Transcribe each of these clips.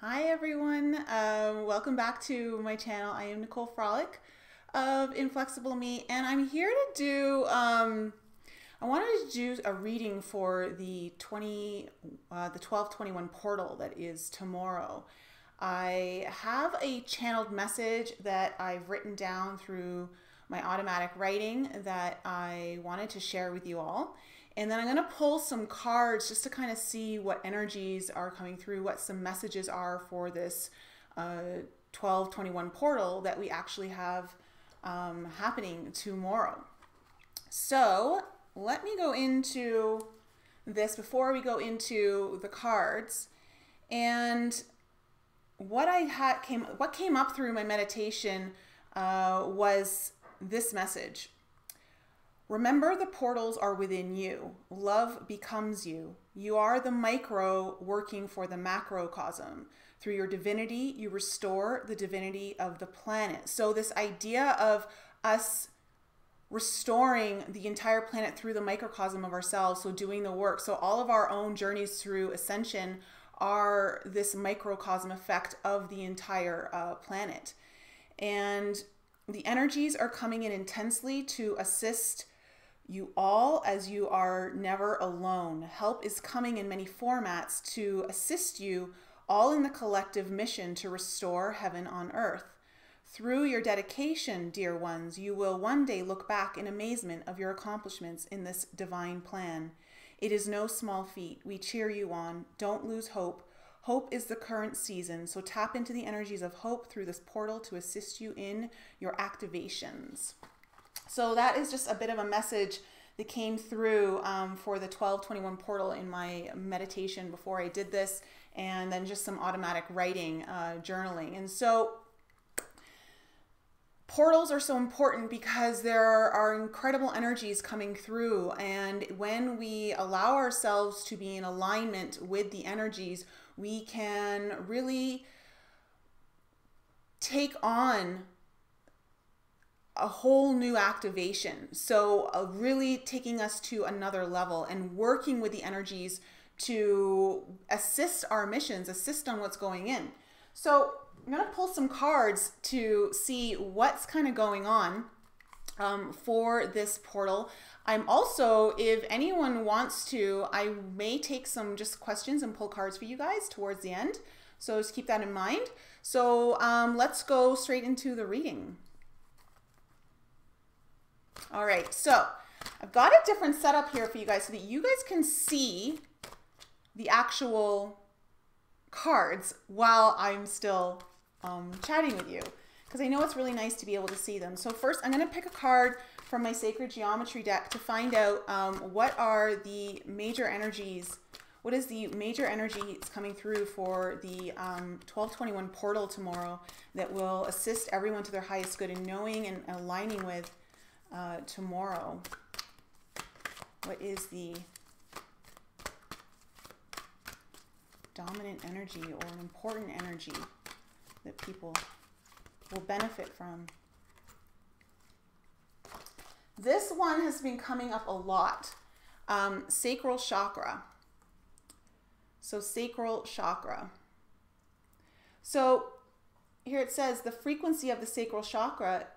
Hi everyone, welcome back to my channel. I am Nicole Frolic of Inflexible Me, and I'm here to do, I wanted to do a reading for the 1221 portal that is tomorrow. I have a channeled message that I've written down through my automatic writing that I wanted to share with you all. And then I'm going to pull some cards just to kind of see what energies are coming through, what some messages are for this 1221 portal that we actually have happening tomorrow. So let me go into this before we go into the cards. And what came up through my meditation was this message. Remember, the portals are within you. Love becomes you. You are the micro working for the macrocosm. Through your divinity, you restore the divinity of the planet. So this idea of us restoring the entire planet through the microcosm of ourselves, so doing the work. So all of our own journeys through ascension are this microcosm effect of the entire planet. And the energies are coming in intensely to assist you all, as you are never alone. Help is coming in many formats to assist you all in the collective mission to restore heaven on earth. Through your dedication, dear ones, you will one day look back in amazement of your accomplishments in this divine plan. It is no small feat. We cheer you on. Don't lose hope. Hope is the current season, so tap into the energies of hope through this portal to assist you in your activations. So that is just a bit of a message that came through for the 1221 portal in my meditation before I did this, and then just some automatic writing, journaling. And so portals are so important because there are incredible energies coming through, and when we allow ourselves to be in alignment with the energies, we can really take on a whole new activation. So really taking us to another level and working with the energies to assist our missions, assist on what's going in. So I'm going to pull some cards to see what's kind of going on for this portal. I'm also, if anyone wants to, I may take some just questions and pull cards for you guys towards the end. So just keep that in mind. So let's go straight into the reading. All right, so I've got a different setup here for you guys so that you guys can see the actual cards while I'm still chatting with you, because I know it's really nice to be able to see them. So first, I'm going to pick a card from my Sacred Geometry deck to find out what are the major energies, what is the major energy coming through for the 1221 portal tomorrow that will assist everyone to their highest good in knowing and aligning with tomorrow. What is the dominant energy or an important energy that people will benefit from? This one has been coming up a lot. Sacral chakra. So sacral chakra. So here it says the frequency of the sacral chakra,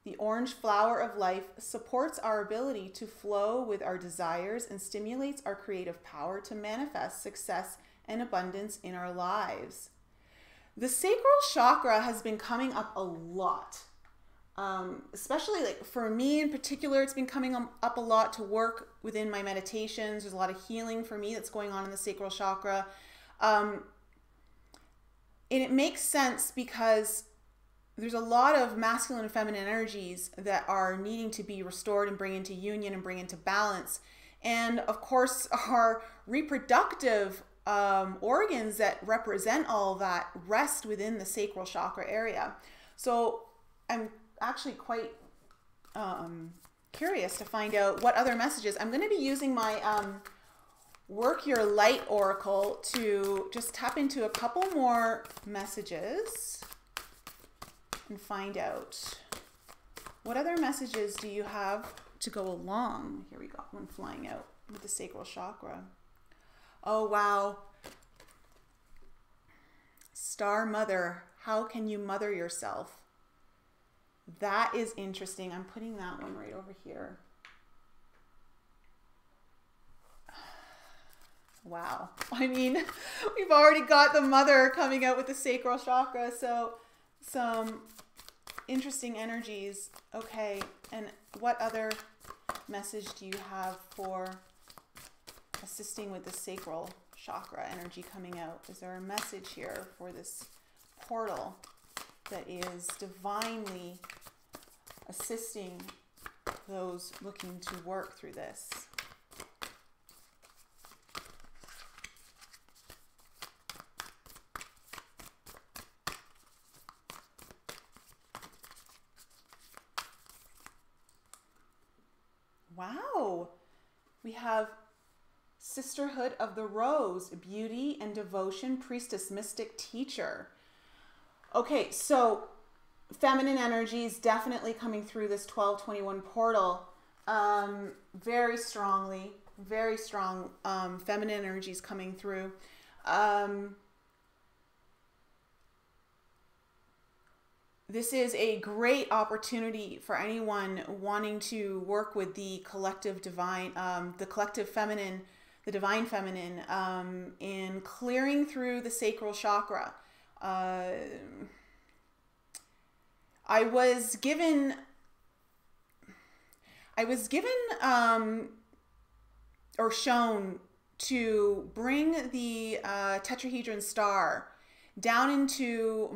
the orange flower of life, supports our ability to flow with our desires and stimulates our creative power to manifest success and abundance in our lives. The sacral chakra has been coming up a lot, especially like for me in particular. It's been coming up a lot to work within my meditations. There's a lot of healing for me that's going on in the sacral chakra. And it makes sense because there's a lot of masculine and feminine energies that are needing to be restored and bring into union and bring into balance. And of course, our reproductive organs that represent all that rest within the sacral chakra area. So I'm actually quite curious to find out what other messages. I'm going to be using my Work Your Light Oracle to just tap into a couple more messages and find out what other messages do you have to go along. Here we go, one flying out with the sacral chakra. Oh wow, Star Mother, how can you mother yourself? That is interesting. I'm putting that one right over here. Wow. I mean, we've already got the mother coming out with the sacral chakra. So some interesting energies. Okay. And what other message do you have for assisting with the sacral chakra energy coming out? Is there a message here for this portal that is divinely assisting those looking to work through this? Wow, we have Sisterhood of the Rose, Beauty and Devotion, Priestess, Mystic, Teacher. Okay, so feminine energies definitely coming through this 1221 portal very strongly, very strong feminine energies coming through. This is a great opportunity for anyone wanting to work with the collective divine, the collective feminine, the divine feminine, in clearing through the sacral chakra. I was given or shown to bring the tetrahedron star down into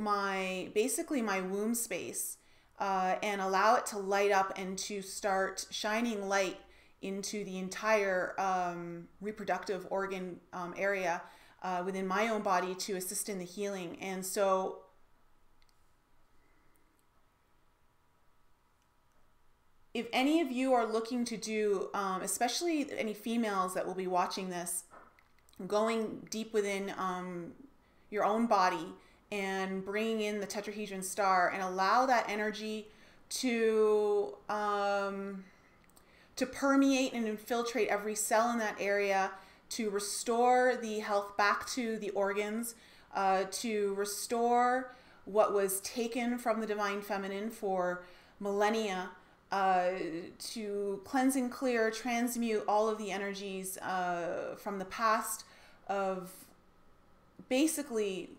basically my womb space, and allow it to light up and to start shining light into the entire reproductive organ area within my own body to assist in the healing. And so if any of you are looking to do, especially any females that will be watching this, going deep within your own body and bringing in the tetrahedron star and allow that energy to permeate and infiltrate every cell in that area, to restore the health back to the organs, to restore what was taken from the divine feminine for millennia, to cleanse and clear, transmute all of the energies from the past of basically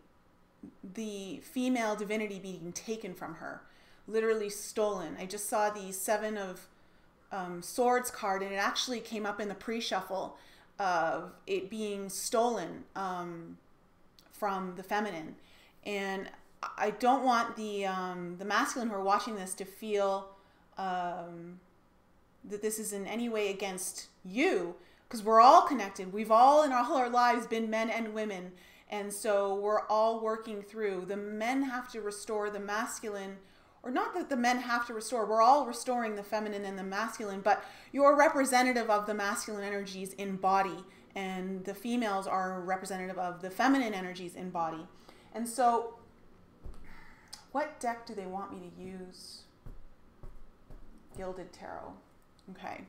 the female divinity being taken from her, literally stolen. I just saw the Seven of Swords card, and it actually came up in the pre-shuffle of it being stolen from the feminine. And I don't want the masculine who are watching this to feel that this is in any way against you, because we're all connected. We've all in all our lives been men and women. And so we're all working through. The men have to restore the masculine, or not that the men have to restore. We're all restoring the feminine and the masculine, but you're representative of the masculine energies in body, and the females are representative of the feminine energies in body. And so what deck do they want me to use? Gilded Tarot. Okay.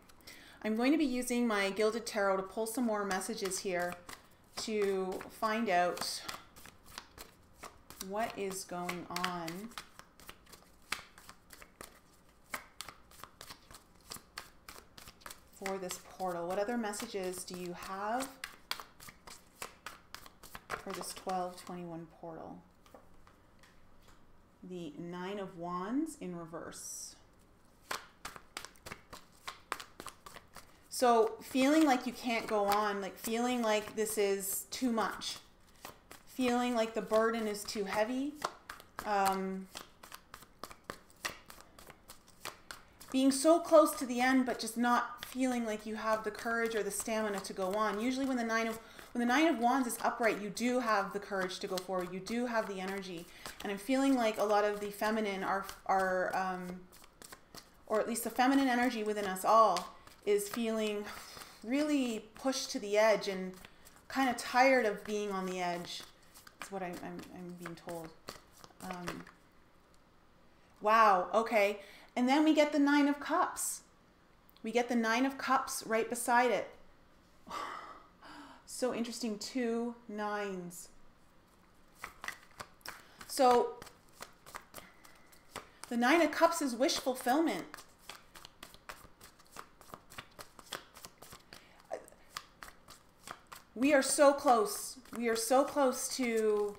I'm going to be using my Gilded Tarot to pull some more messages here to find out what is going on for this portal. What other messages do you have for this 1221 portal? The Nine of Wands in reverse. So feeling like you can't go on, like feeling like this is too much, feeling like the burden is too heavy, being so close to the end, but just not feeling like you have the courage or the stamina to go on. Usually when the Nine of Wands is upright, you do have the courage to go forward. You do have the energy. And I'm feeling like a lot of the feminine are or at least the feminine energy within us all is feeling really pushed to the edge and kind of tired of being on the edge. That's what I'm being told. Wow, okay. And then we get the Nine of Cups. We get the Nine of Cups right beside it. So interesting, 2 nines. So the Nine of Cups is wish fulfillment. We are so close. We are so close to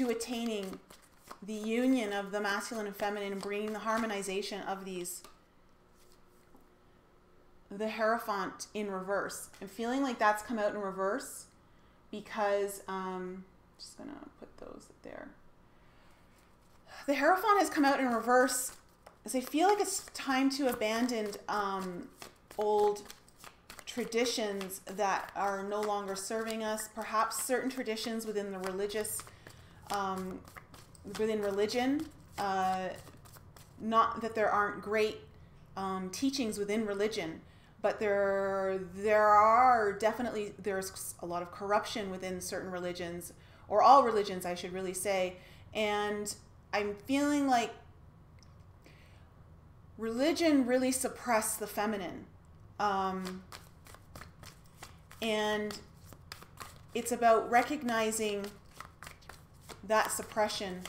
attaining the union of the masculine and feminine and bringing the harmonization of these. The Hierophant in reverse. I'm feeling like that's come out in reverse because, I'm just going to put those there. The Hierophant has come out in reverse as I feel like it's time to abandon old traditions that are no longer serving us. Perhaps certain traditions within the religious, within religion, not that there aren't great teachings within religion, but there's a lot of corruption within certain religions, or all religions, I should really say. And I'm feeling like religion really suppressed the feminine. And it's about recognizing that suppression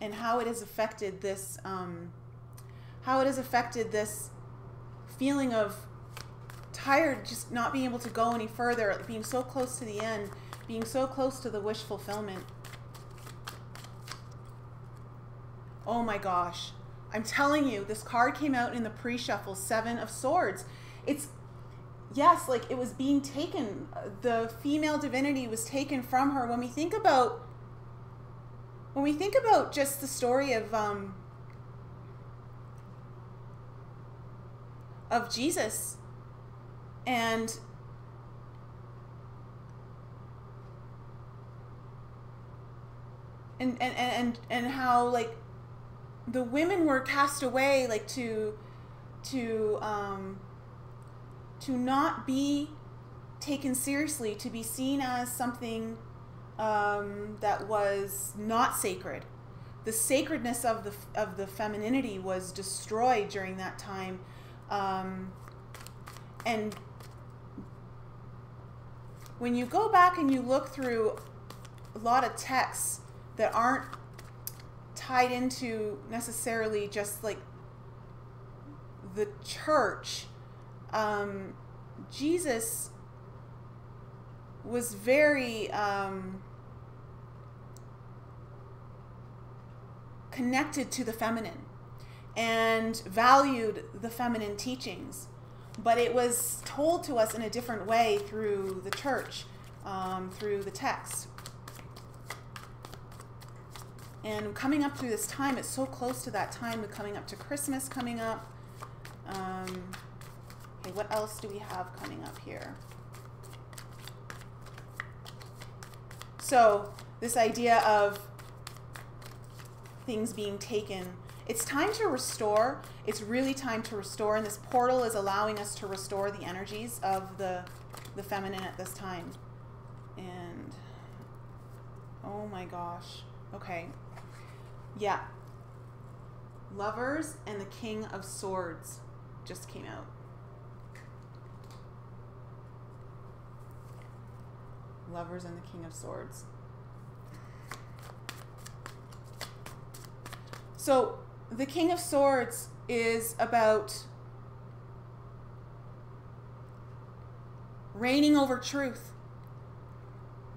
and how it has affected this, feeling of tired, just not being able to go any further, being so close to the end, being so close to the wish fulfillment. Oh my gosh. I'm telling you, this card came out in the pre-shuffle, Seven of Swords. It's, yes, like it was being taken. The female divinity was taken from her. When we think about just the story of Jesus and how like the women were cast away, like to not be taken seriously, to be seen as something that was not sacred. The sacredness of the femininity was destroyed during that time, and when you go back and you look through a lot of texts that aren't tied into necessarily just like the church, Jesus was very connected to the feminine and valued the feminine teachings, but it was told to us in a different way through the church, through the text. And coming up through this time, it's so close to that time, we're coming up to Christmas coming up. Okay, what else do we have coming up here? So this idea of things being taken, it's time to restore. It's really time to restore, and this portal is allowing us to restore the energies of the feminine at this time. And oh my gosh. Okay. Yeah. Lovers and the King of Swords just came out. Lovers and the King of Swords. So the King of Swords is about reigning over truth.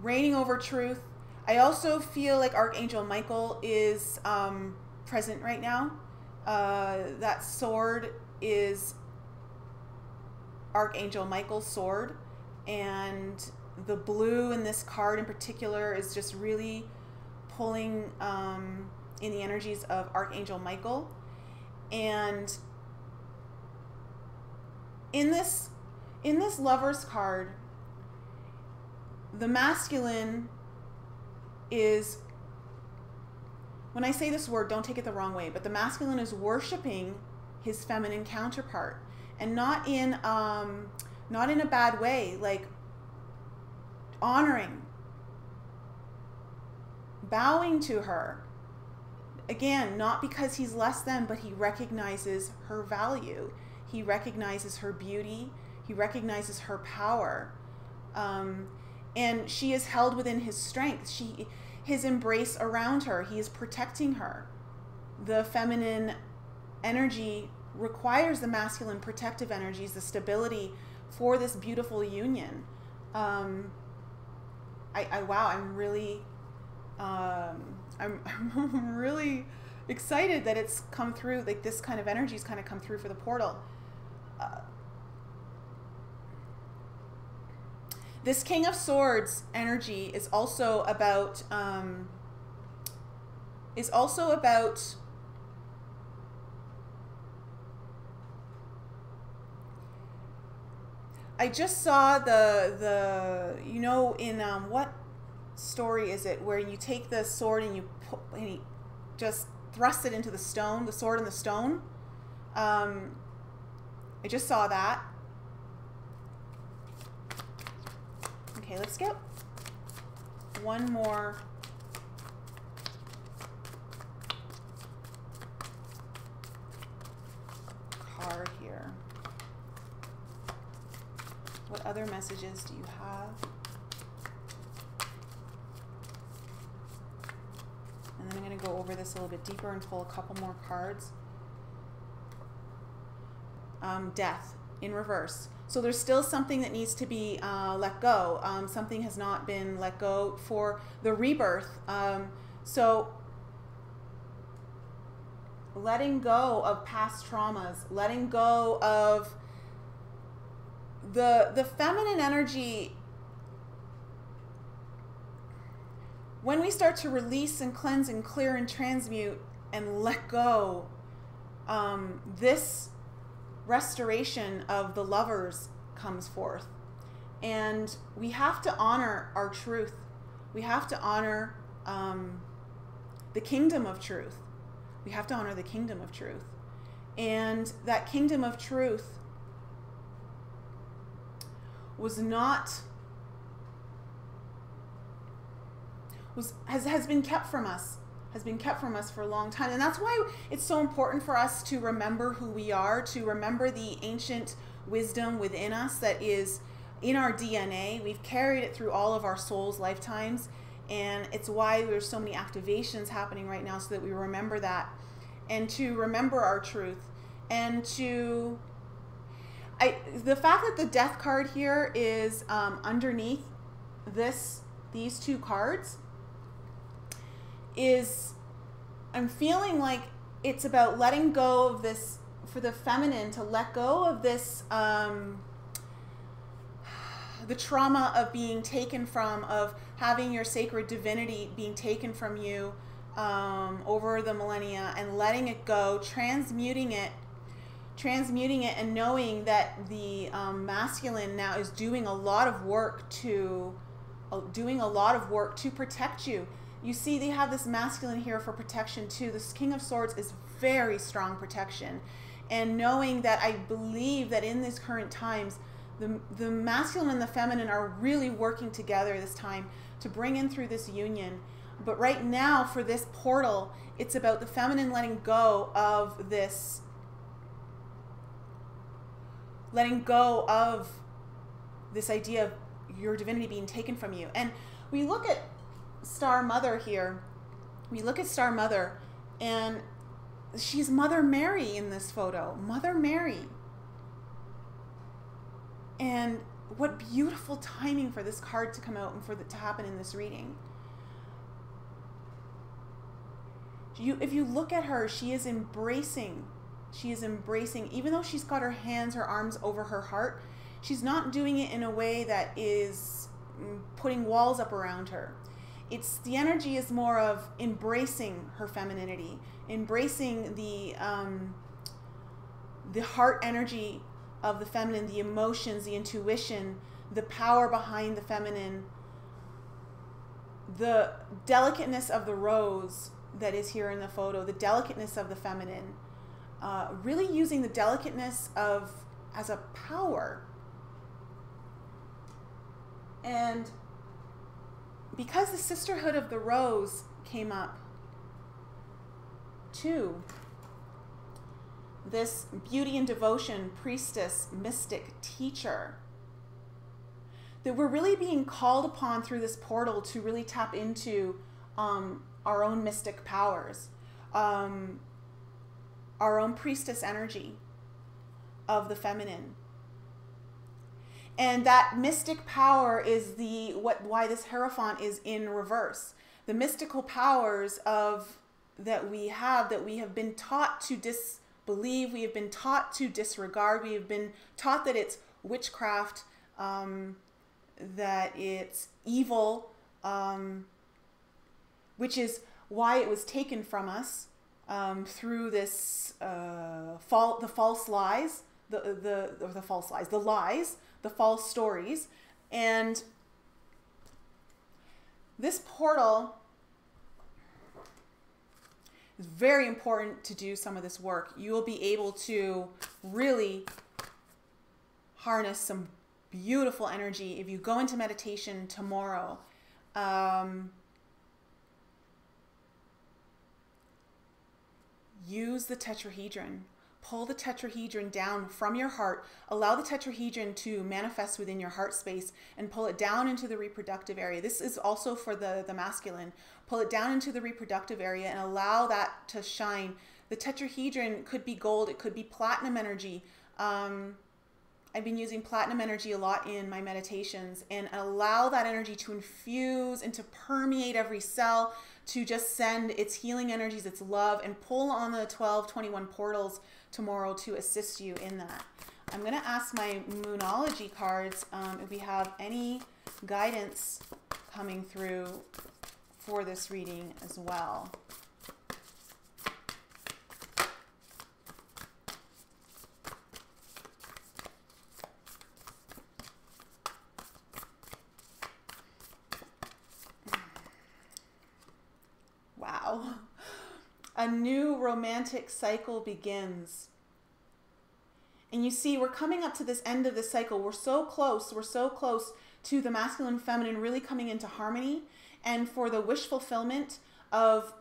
Reigning over truth. I also feel like Archangel Michael is present right now. That sword is Archangel Michael's sword, and the blue in this card in particular is just really pulling in the energies of Archangel Michael. And in this Lover's card, the masculine is, when I say this word, don't take it the wrong way, but the masculine is worshiping his feminine counterpart, and not in a bad way, like honoring, bowing to her. Again, not because he's less than, but he recognizes her value. He recognizes her beauty. He recognizes her power. And she is held within his strength. His embrace around her, he is protecting her. The feminine energy requires the masculine protective energies, the stability for this beautiful union. Wow, I'm really, I'm really excited that it's come through. Like this kind of energy's kind of come through for the portal. This King of Swords energy is also about, I just saw you know, in, what story is it where you take the sword and you just thrust it into the stone, the sword and the stone? I just saw that. Okay, let's get one more card here. What other messages do you have? And then I'm going to go over this a little bit deeper and pull a couple more cards. Death in reverse. So there's still something that needs to be let go. Something has not been let go for the rebirth. So letting go of past traumas, letting go of the feminine energy. When we start to release and cleanse and clear and transmute and let go, this restoration of the lovers comes forth. And we have to honor our truth. We have to honor the kingdom of truth. We have to honor the kingdom of truth. And that kingdom of truth was not, has been kept from us. Has been kept from us for a long time. And that's why it's so important for us to remember who we are, to remember the ancient wisdom within us that is in our DNA. We've carried it through all of our soul's lifetimes, and it's why there's so many activations happening right now, so that we remember that, and to remember our truth, and to... the fact that the death card here is underneath these two cards is, I'm feeling like it's about letting go of this, for the feminine to let go of this, the trauma of being taken from, of having your sacred divinity being taken from you over the millennia, and letting it go, transmuting it, and knowing that the masculine now is doing a lot of work to protect you. You see, they have this masculine here for protection too. This King of Swords is very strong protection. And knowing that, I believe that in these current times, the masculine and the feminine are really working together this time to bring in through this union. But right now, for this portal, it's about the feminine letting go of this, idea of your divinity being taken from you. And we look at Star Mother here. We look at Star Mother, and she's Mother Mary in this photo. Mother Mary. And what beautiful timing for this card to come out and for it to happen in this reading. If you look at her, she is embracing. She is embracing, even though she's got her hands, her arms over her heart, she's not doing it in a way that is putting walls up around her. The energy is more of embracing her femininity, embracing the heart energy of the feminine, the emotions, the intuition, the power behind the feminine, the delicateness of the rose that is here in the photo, the delicateness of the feminine, really using the delicateness as a power. And because the sisterhood of the rose came up too, this beauty and devotion, priestess, mystic, teacher, that we're really being called upon through this portal to really tap into our own mystic powers, our own priestess energy of the feminine. And that mystic power is why this Hierophant is in reverse. The mystical powers that we have been taught to disbelieve, we have been taught to disregard, we have been taught that it's witchcraft, that it's evil, which is why it was taken from us through this the false lies, the lies, the false stories. And this portal is very important to do some of this work. You will be able to really harness some beautiful energy if you go into meditation tomorrow. Use the tetrahedron. Pull the tetrahedron down from your heart. Allow the tetrahedron to manifest within your heart space and pull it down into the reproductive area. This is also for the masculine. Pull it down into the reproductive area and allow that to shine. The tetrahedron could be gold. It could be platinum energy. I've been using platinum energy a lot in my meditations, and allow that energy to infuse and to permeate every cell, to just send its healing energies, its love, and pull on the 1221 portals tomorrow to assist you in that. I'm going to ask my Moonology cards if we have any guidance coming through for this reading as well. Wow. A new romantic cycle begins. And you see, we're coming up to this end of the cycle. We're so close to the masculine and feminine really coming into harmony, and for the wish fulfillment of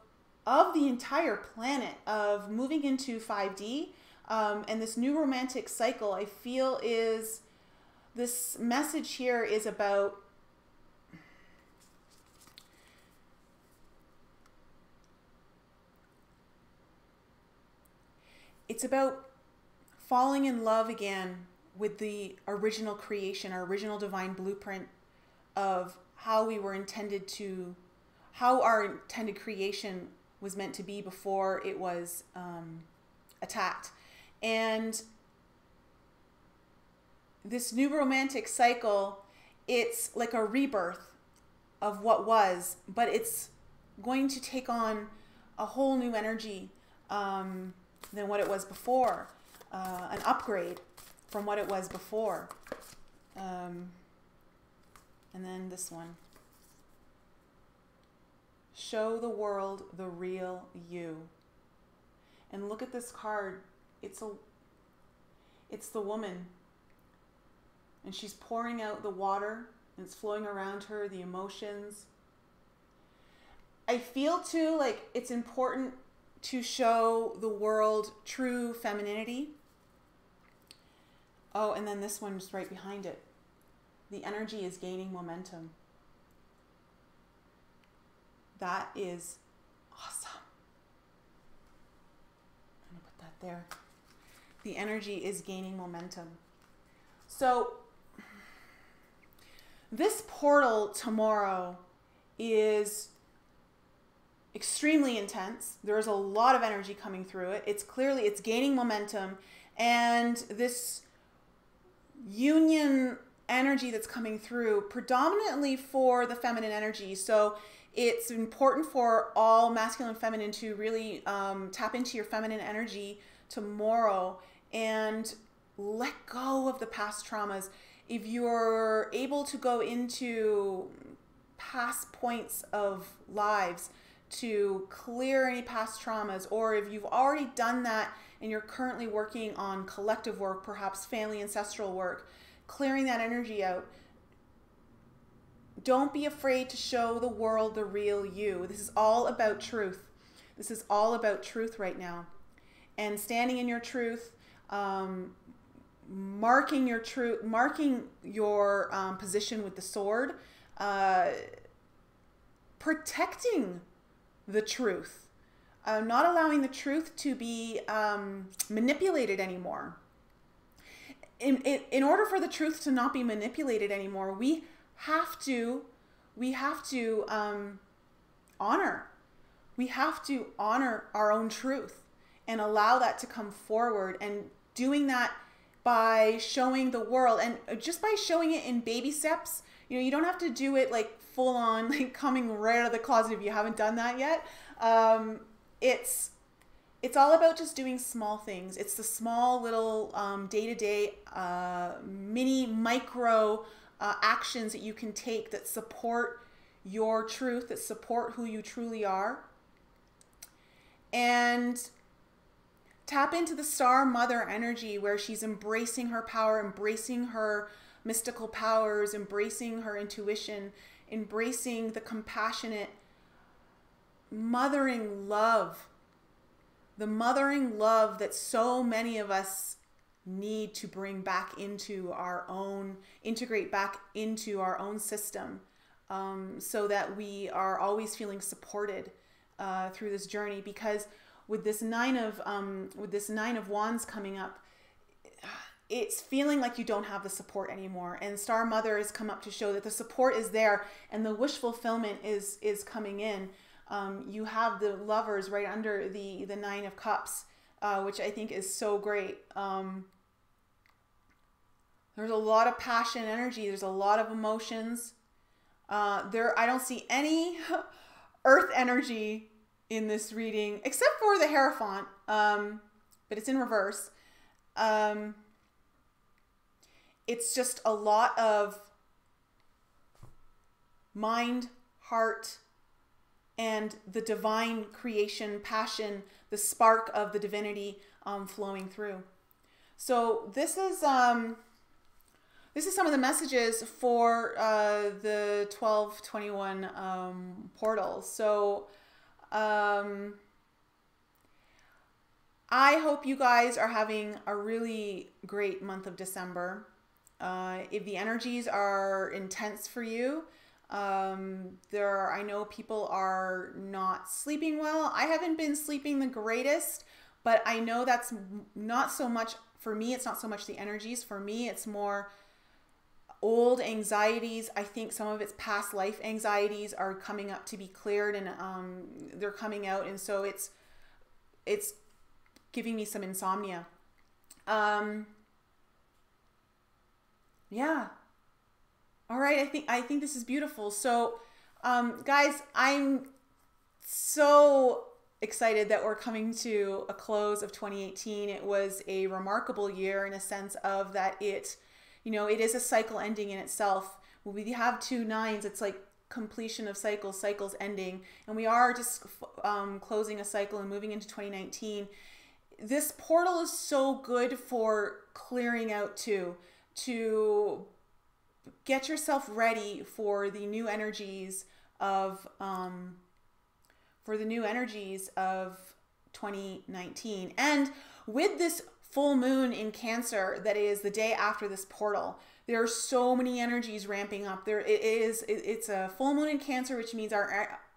the entire planet, of moving into 5D, and this new romantic cycle, I feel is, this message here is about falling in love again with the original creation, our original divine blueprint of how we were intended to, how our intended creation was meant to be before it was attacked. And this new romantic cycle, it's like a rebirth of what was, but it's going to take on a whole new energy than what it was before, an upgrade from what it was before. And then this one. Show the world the real you. And look at this card. It's the woman. And she's pouring out the water, and it's flowing around her, the emotions. I feel too like it's important to show the world true femininity. Oh, and then this one's right behind it. The energy is gaining momentum. That is awesome. I'm gonna put that there. The energy is gaining momentum. So this portal tomorrow is extremely intense. There's a lot of energy coming through it. It's gaining momentum, and this union energy that's coming through predominantly for the feminine energy. So it's important for all masculine and feminine to really tap into your feminine energy tomorrow and let go of the past traumas. If you're able to go into past points of lives to clear any past traumas, or if you've already done that and you're currently working on collective work, perhaps family ancestral work, clearing that energy out, don't be afraid to show the world the real you. This is all about truth. This is all about truth right now. And standing in your truth, marking your truth, marking your position with the sword, protecting the truth, not allowing the truth to be manipulated anymore. In order for the truth to not be manipulated anymore, we have to honor. We have to honor our own truth and allow that to come forward, and doing that by showing the world, and just by showing it in baby steps. You know, you don't have to do it like full on, like coming right out of the closet if you haven't done that yet. It's all about just doing small things. It's the small little day-to-day mini micro actions that you can take that support your truth, that support who you truly are. And tap into the star mother energy, where she's embracing her power, embracing her mystical powers, embracing her intuition, embracing the compassionate mothering love, the mothering love that so many of us need to bring back into our own, integrate back into our own system, so that we are always feeling supported through this journey. Because with this nine of wands coming up, it's feeling like you don't have the support anymore. And Star Mother has come up to show that the support is there, and the wish fulfillment is coming in. You have the Lovers right under the Nine of Cups, which I think is so great. There's a lot of passion energy. There's a lot of emotions. I don't see any earth energy in this reading, except for the Hierophant, but it's in reverse. It's just a lot of mind, heart, and the divine creation, passion, the spark of the divinity flowing through. So this is some of the messages for the 12/21 portal. So I hope you guys are having a really great month of December. If the energies are intense for you, I know people are not sleeping well. I haven't been sleeping the greatest, but I know that's not so much for me. It's not so much the energies. For me, it's more old anxieties. I think some of its past life anxieties are coming up to be cleared, and they're coming out, and so it's giving me some insomnia. Yeah. All right. I think this is beautiful. So, guys, I'm so excited that we're coming to a close of 2018. It was a remarkable year in a sense of that it is a cycle ending in itself. When we have 2 nines, it's like completion of cycles ending, and we are just closing a cycle and moving into 2019. This portal is so good for clearing out to get yourself ready for the new energies of 2019. And with this full moon in Cancer that is the day after this portal, there are so many energies ramping up. It's a full moon in Cancer, which means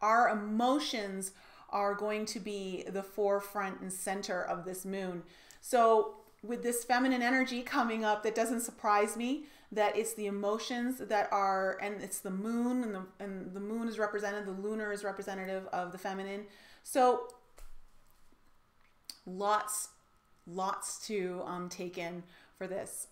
our emotions are going to be the forefront and center of this moon. So with this feminine energy coming up, that doesn't surprise me that it's the emotions that are, and it's the moon, and the moon is represented, the lunar is representative of the feminine. So lots to take in for this.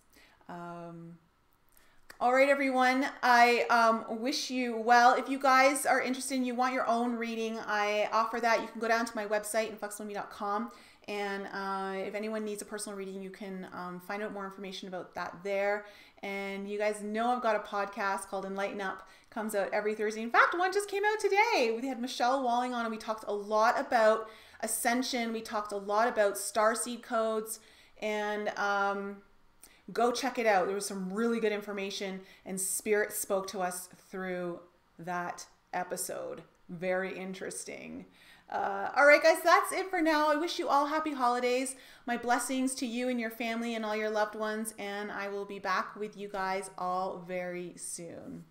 All right, everyone. I wish you well. If you guys are interested and you want your own reading, I offer that. You can go down to my website, influxwithme.com, and if anyone needs a personal reading, you can find out more information about that there. And you guys know I've got a podcast called Enlighten Up. Comes out every Thursday. In fact, one just came out today. We had Michelle Walling on, and we talked a lot about ascension. We talked a lot about starseed codes, and go check it out. There was some really good information, and Spirit spoke to us through that episode. Very interesting. All right, guys, that's it for now. I wish you all happy holidays. My blessings to you and your family and all your loved ones. And I will be back with you guys all very soon.